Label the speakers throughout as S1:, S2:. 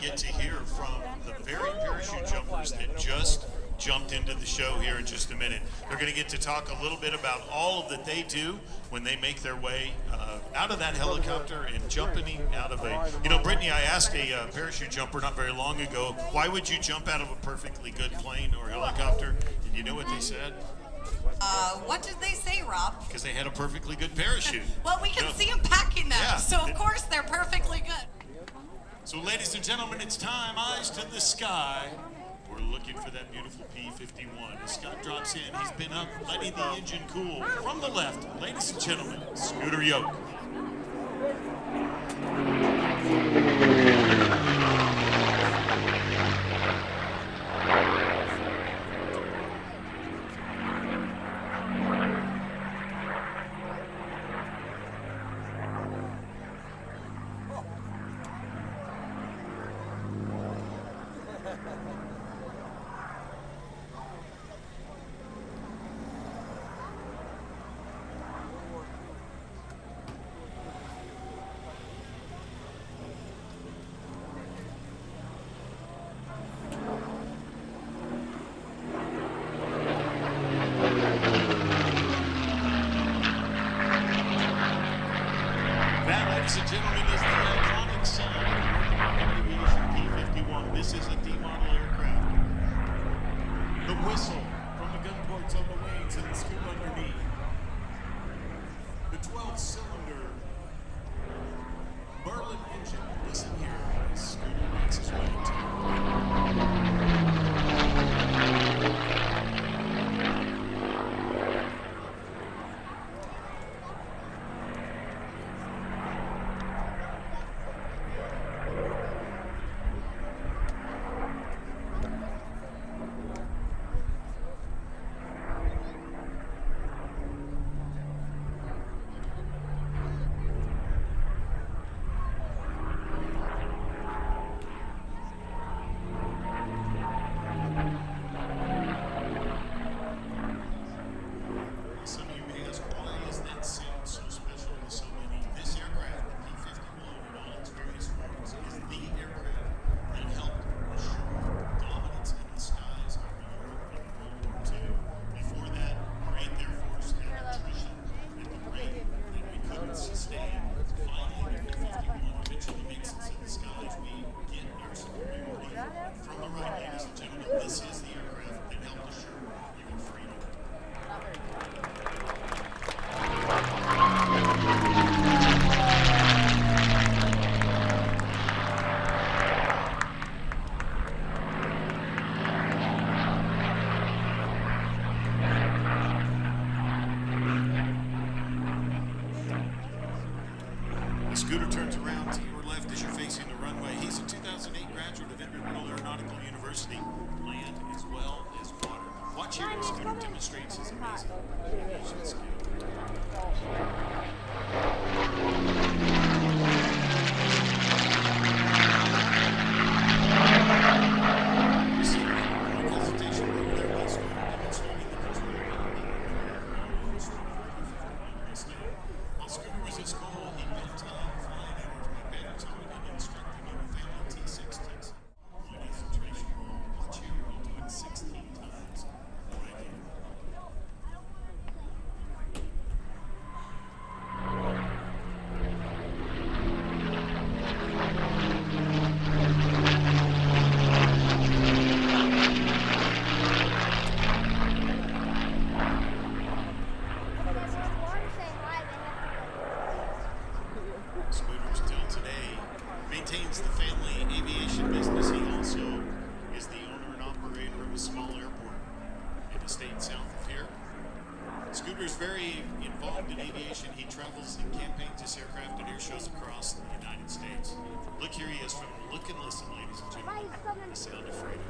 S1: get to hear from the very parachute jumpers that just jumped into the show here in just a minute. They're going to get to talk a little bit about all of that they do when they make their way out of that helicopter and jumping out of a, you know, Brittany, I asked a parachute jumper not very long ago, why would you jump out of a perfectly good plane or helicopter? And you know what they said?
S2: What did they say, Rob?
S1: Because they had a perfectly good parachute.
S2: Well, we can see them packing them,
S1: Yeah.
S2: so of course they're perfectly good.
S1: So ladies and gentlemen, it's time, eyes to the sky. We're looking for that beautiful P-51. As Scott drops in, he's been up letting the engine cool. From the left, ladies and gentlemen, Scooter Yoak. Ladies and gentlemen, is the iconic sound of the P-51. This is a D-model aircraft. The whistle from the gun ports on the wings and the scoop underneath. The 12-cylinder Merlin engine. Listen here as Scooter makes his way Some of you may ask, why is that sound so special to so many? This aircraft, the P-51 in all its various forms, is the aircraft that helped assure dominance in the skies over Europe in World War II. Before that, our 8th Air Force had attrition at the rate that we couldn't sustain. Finally, the P-51 eventually makes it to the skies. We get air superiority from the right, ladies and gentlemen. This is the aircraft that helped assure your freedom. The Scooter turns around to your left as you're facing the runway. He's a 2008 graduate of Embry-Riddle Aeronautical University, land as well as water. Watch here as Scooter demonstrates his amazing aviation skill. You see no hesitation over there by Scooter demonstrating the control of Mustang. While Scooter was at school, he built time flying hours by Baton and instructing in a family T6 Texan. Concentration roll. Watch here, we'll do it 16 times right here. Scooter still today maintains the family aviation business. He also is the owner and operator of a small airport in a state south of here. Scooter's very involved in aviation. He travels and campaigns his aircraft at air shows across the United States. Look, here he is from Look and Listen, ladies and gentlemen, the sound of freedom.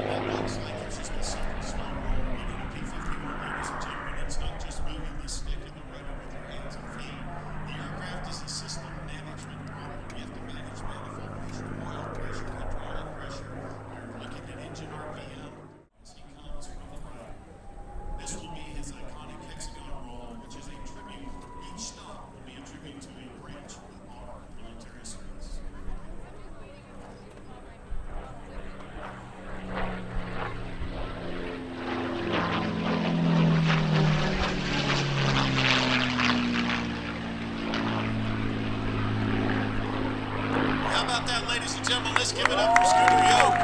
S1: That looks like it's just a simple slow roll, but in a P-51, ladies and gentlemen, it's not just moving the stick and the rudder with your hands and feet. The aircraft is a system management problem. You have to manage manifold pressure, oil pressure, hydraulic pressure. You're looking at engine RPM. about that, ladies and gentlemen? Let's give it up for Scooter Yoak.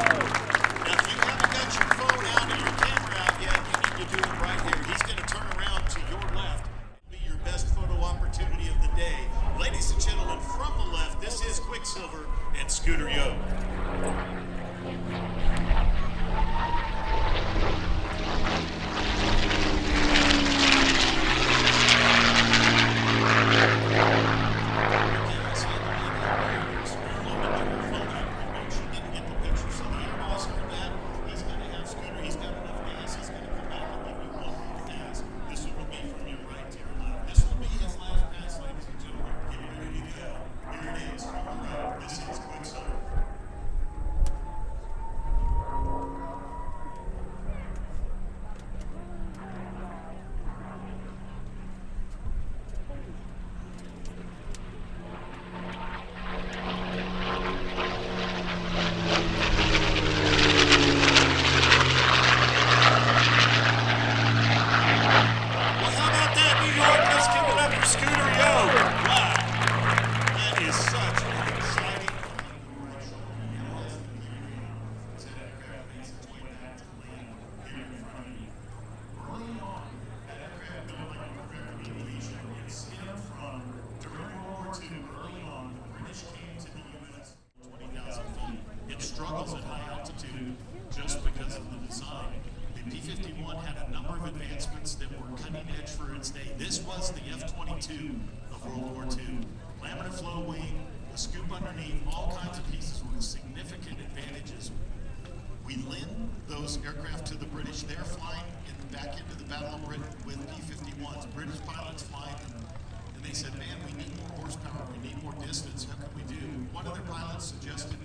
S1: Now, if you haven't got your phone out or your camera out yet, you need to do it right here. He's going to turn around to your left. Be your best photo opportunity of the day. Ladies and gentlemen, from the left, this is Quicksilver and Scooter Yoak. Struggles at high altitude just because of the design. The P-51 had a number of advancements that were cutting edge for its day. This was the F-22 of World War II. Laminar flow wing, a scoop underneath, all kinds of pieces with significant advantages. We lend those aircraft to the British. They're flying back into the Battle of Britain with P-51s. British pilots flying them. And they said, man, we need more horsepower, we need more distance. How can we do? One of their pilots suggested